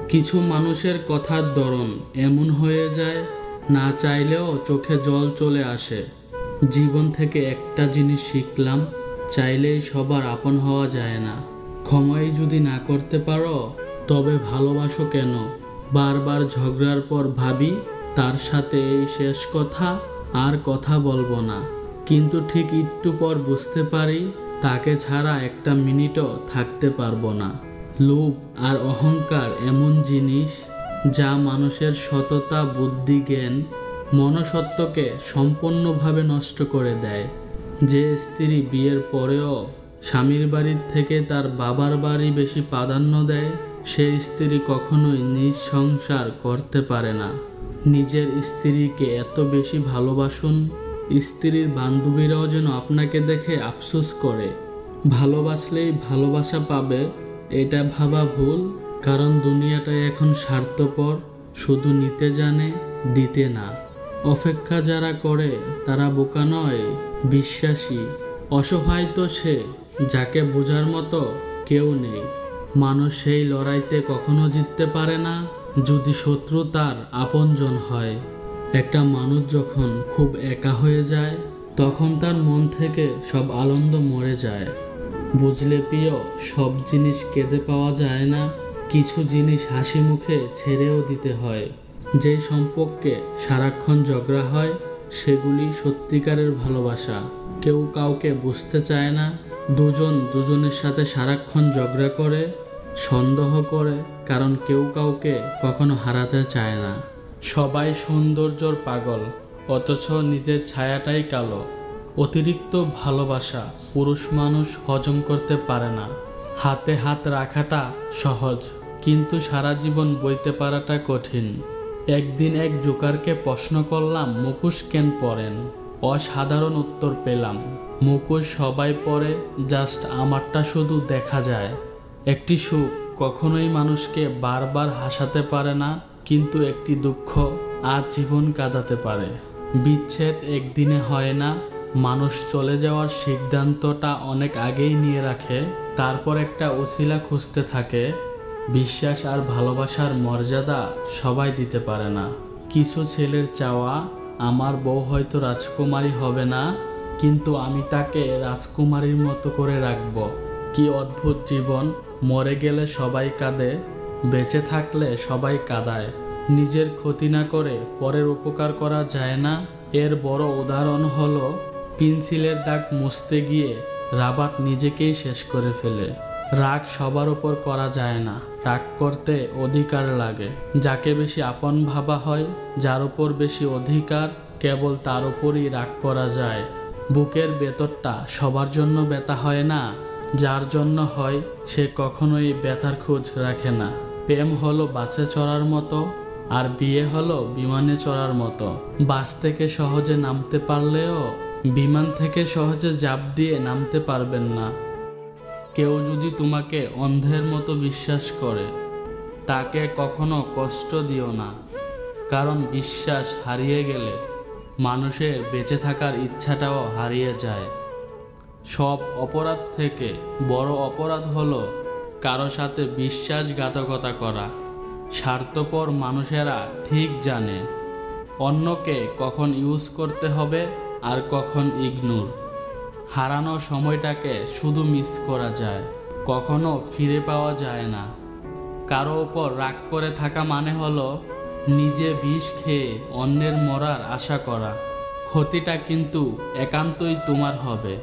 কিছু মানুষের কথার ধরন এমন হয়ে যায়, না চাইলেও চোখে জল চলে আসে। জীবন থেকে একটা জিনিস শিখলাম, চাইলেই সবার আপন হওয়া যায় না। ক্ষমাই যদি না করতে পারো তবে ভালোবাসো কেন? বারবার ঝগড়ার পর ভাবি তার সাথে এই শেষ কথা, আর কথা বলবো না। কিন্তু ঠিক একটু পর বুঝতে পারি তাকে ছাড়া একটা মিনিটও থাকতে পারবো না। লোভ আর অহংকার এমন জিনিস যা মানুষের সততা, বুদ্ধি, জ্ঞান, মনসত্ত্বকে সম্পূর্ণভাবে নষ্ট করে দেয়। যে স্ত্রী বিয়ের পরেও স্বামীর বাড়ির থেকে তার বাবার বাড়ি বেশি প্রাধান্য দেয়, সে স্ত্রী কখনোই নিজ সংসার করতে পারে না। নিজের স্ত্রীকে এত বেশি ভালোবাসুন, স্ত্রীর বান্ধবীরাও যেন আপনাকে দেখে আফসোস করে। ভালোবাসলেই ভালোবাসা পাবে এটা ভাবা ভুল, কারণ দুনিয়াটা এখন স্বার্থপর, শুধু নিতে জানে, দিতে না। অপেক্ষা যারা করে তারা বোকা নয়, বিশ্বাসী। অসহায় তো সে যাকে বোঝার মতো কেউ নেই। মানুষ সেই লড়াইতে কখনো জিততে পারে না যদি শত্রু তার আপনজন হয়। একটা মানুষ যখন খুব একা হয়ে যায় তখন তার মন থেকে সব আনন্দ মরে যায়। বুঝলে প্রিয়, সব জিনিস কেঁদে পাওয়া যায় না, কিছু জিনিস হাসি মুখে ছেড়েও দিতে হয়। যে সম্পর্কে সারাক্ষণ ঝগড়া হয় সেগুলি সত্যিকারের ভালোবাসা। কেউ কাউকে বুঝতে চায় না, দুজন দুজনের সাথে সারাক্ষণ ঝগড়া করে, সন্দেহ করে, কারণ কেউ কাউকে কখনো হারাতে চায় না। সবাই সৌন্দর্যর পাগল, অথচ নিজের ছায়াটাই কালো। অতিরিক্ত ভালোবাসা পুরুষ মানুষ হজম করতে পারে না। হাতে হাত রাখাটা সহজ, কিন্তু সারা জীবন বইতে পারাটা কঠিন। একদিন এক জোকারকে প্রশ্ন করলাম, মুখোশ কেন পরেন? অসাধারণ উত্তর পেলাম, মুখোশ সবাই পরে, জাস্ট আমারটা শুধু দেখা যায়। একটি সুখ কখনোই মানুষকে বারবার হাসাতে পারে না, কিন্তু একটি দুঃখ আজ জীবন কাঁদাতে পারে। বিচ্ছেদ একদিনে হয় না, মানুষ চলে যাওয়ার সিদ্ধান্তটা অনেক আগেই নিয়ে রাখে, তারপর একটা উছিলা খুঁজতে থাকে। বিশ্বাস আর ভালোবাসার মর্যাদা সবাই দিতে পারে না। কিছু ছেলের চাওয়া, আমার বউ হয়তো রাজকুমারী হবে না, কিন্তু আমি তাকে রাজকুমারীর মতো করে রাখব। কি অদ্ভুত জীবন! মরে গেলে সবাই কাঁদে, বেঁচে থাকলে সবাই কাঁদায়। নিজের ক্ষতি না করে পরের উপকার করা যায় না। এর বড় উদাহরণ হলো পেন্সিলের দাগ মুছতে গিয়ে রাবার নিজেকেই শেষ করে ফেলে। রাগ সবার উপর করা যায় না, রাগ করতে অধিকার লাগে। যাকে বেশি আপন ভাবা হয়, যার উপর বেশি অধিকার, কেবল তার উপরই রাগ করা যায়। বুকের ভেতরটা সবার জন্য ব্যথা হয় না, যার জন্য হয় সে কখনোই ব্যথার খোঁজ রাখে না। প্রেম হলো বাসে চড়ার মতো, আর বিয়ে হলো বিমানে চড়ার মতো। বাস থেকে সহজে নামতে পারলেও বিমান থেকে সহজে ঝাঁপ দিয়ে নামতে পারবেন না। কেউ যদি তোমাকে অন্ধের মতো বিশ্বাস করে, তাকে কখনো কষ্ট দিও না, কারণ বিশ্বাস হারিয়ে গেলে মানুষের বেঁচে থাকার ইচ্ছাটাও হারিয়ে যায়। সব অপরাধ থেকে বড় অপরাধ হলো কারো সাথে বিশ্বাসঘাতকতা করা। স্বার্থপর মানুষেরা ঠিক জানে অন্যকে কখন ইউজ করতে হবে আর কখন ইগনোর। হারানো সময়টাকে শুধু মিস করা যায়, কখনো ফিরে পাওয়া যায় না। কারো ওপর রাগ করে থাকা মানে হলো নিজে বিষ খেয়ে অন্যের মরার আশা করা। ক্ষতিটা কিন্তু একান্তই তোমার হবে।